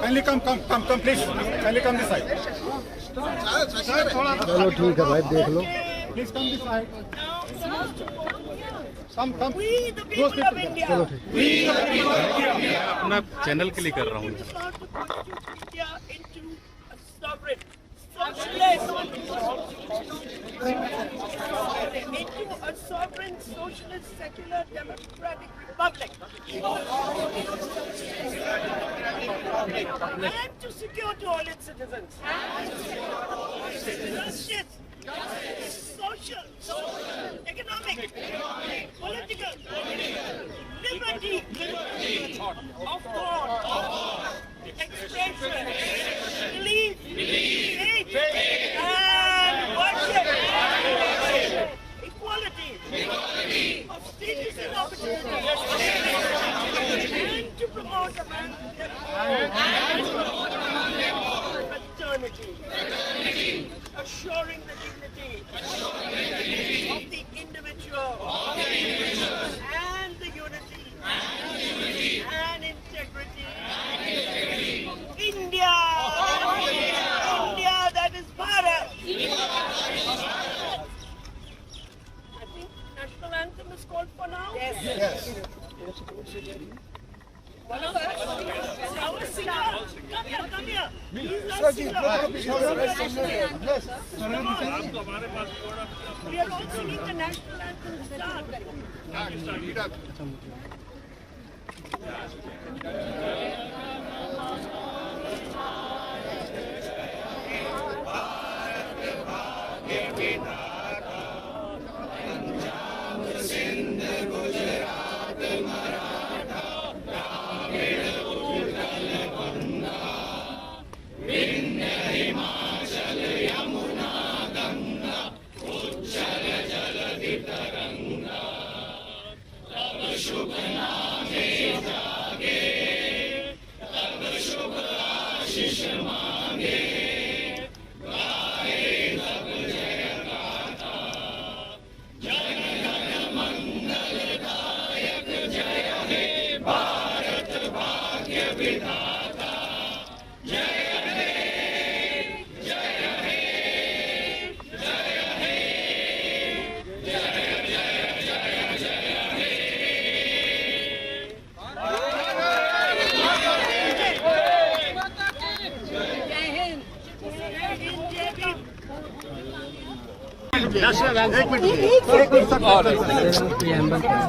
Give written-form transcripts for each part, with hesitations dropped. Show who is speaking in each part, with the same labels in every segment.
Speaker 1: Kindly come, please. Kindly come this side.
Speaker 2: चलो ठीक है भाई, देख लो.
Speaker 1: Please come this side. Come.
Speaker 3: We the people of India.
Speaker 2: चलो ठीक.
Speaker 4: अपना चैनल के लिए कर रहा हूँ.
Speaker 3: India into a sovereign, socialist, into a sovereign, socialist, secular, democratic republic. And to secure to all its citizens justice, social, economic, political, liberty of thought, expression, belief, faith, and worship, equality of status and opportunity, and to promote a fraternity, assuring the dignity of the individual and the unity and integrity of India. India, that is Bharat. I think national anthem is called for now. Yes. One of us, our singer. Come here. He's our singer. We are all singing the national anthem. Start.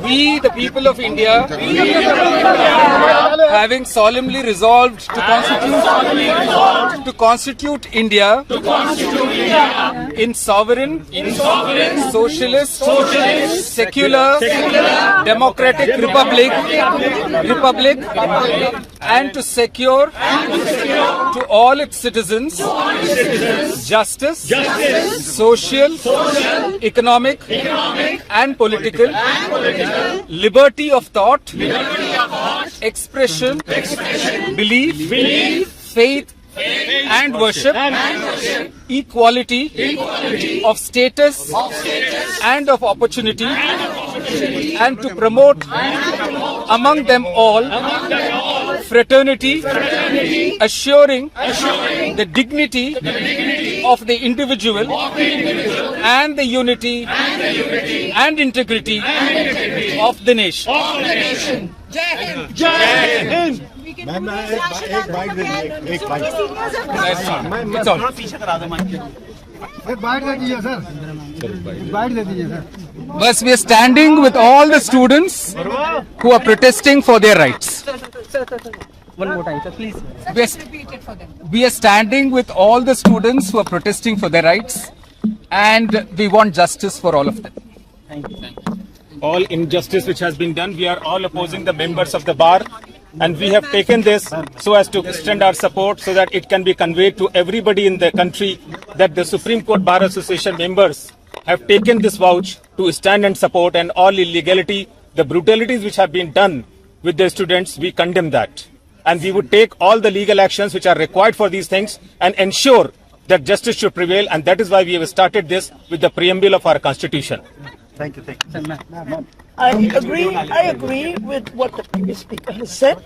Speaker 5: We, the people of India, having solemnly resolved to constitute India in sovereign, socialist, secular, democratic republic, and to secure to all its citizens justice, social, economic, and political, liberty of thought, expression, belief, faith, and worship, equality of status and of opportunity, and to promote among them all fraternity, assuring the dignity of the individual and the unity and integrity of the nation.
Speaker 1: Ma'am एक bite दे दीजिए, एक bite.
Speaker 5: That's all.
Speaker 2: एक bite दे दीजिए sir. Bite दे दीजिए sir.
Speaker 5: Thus, we are standing with all the students who are protesting for their rights.
Speaker 6: One more time, sir, please.
Speaker 5: We are standing with all the students who are protesting for their rights, and we want justice for all of them.
Speaker 6: Thank you.
Speaker 7: All injustice which has been done, we are all opposing the members of the bar, and we have taken this so as to extend our support so that it can be conveyed to everybody in the country that the Supreme Court Bar Association members have taken this vouch to stand and support, and all illegality, the brutalities which have been done with the students, we condemn that. And we would take all the legal actions which are required for these things and ensure that justice should prevail, and that is why we have started this with the preamble of our constitution.
Speaker 2: Thank you.
Speaker 6: Sir, ma'am.
Speaker 1: I agree with what the previous speaker has said.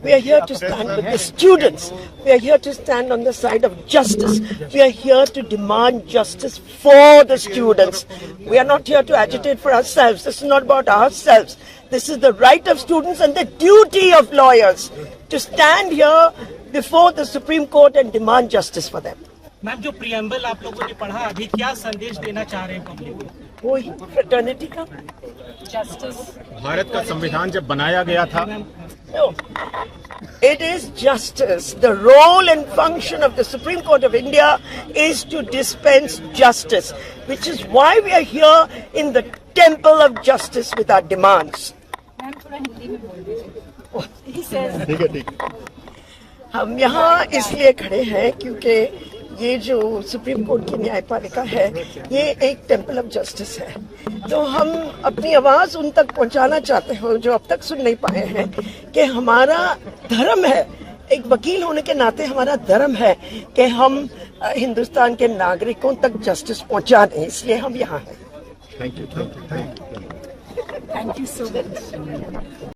Speaker 1: We are here to stand with the students. We are here to stand on the side of justice. We are here to demand justice for the students. We are not here to agitate for ourselves. This is not about ourselves. This is the right of students and the duty of lawyers to stand here before the Supreme Court and demand justice for them.
Speaker 6: Ma'am जो preamble आप लोगों ने पढ़ा अभी क्या संदेश देना चाह रहे हैं पब्लिक को?
Speaker 1: वही फ्रेटर्निटी का
Speaker 7: भारत का संविधान जब बनाया गया था,
Speaker 1: No. It is justice. The role and function of the Supreme Court of India is to dispense justice, which is why we are here in the temple of justice with our demands. हम यहाँ इसलिए खड़े हैं क्योंकि ये जो supreme court की न्यायपालिका है ये एक टेम्पल ऑफ जस्टिस है, तो हम अपनी आवाज उन तक पहुंचाना चाहते हो जो अब तक सुन नहीं पाए हैं कि हमारा धर्म है, एक वकील होने के नाते हमारा धर्म है कि हम हिंदुस्तान के नागरिकों तक जस्टिस पहुंचा दें, इसलिए हम यहाँ हैं।
Speaker 2: Thank you.
Speaker 1: Thank you so much.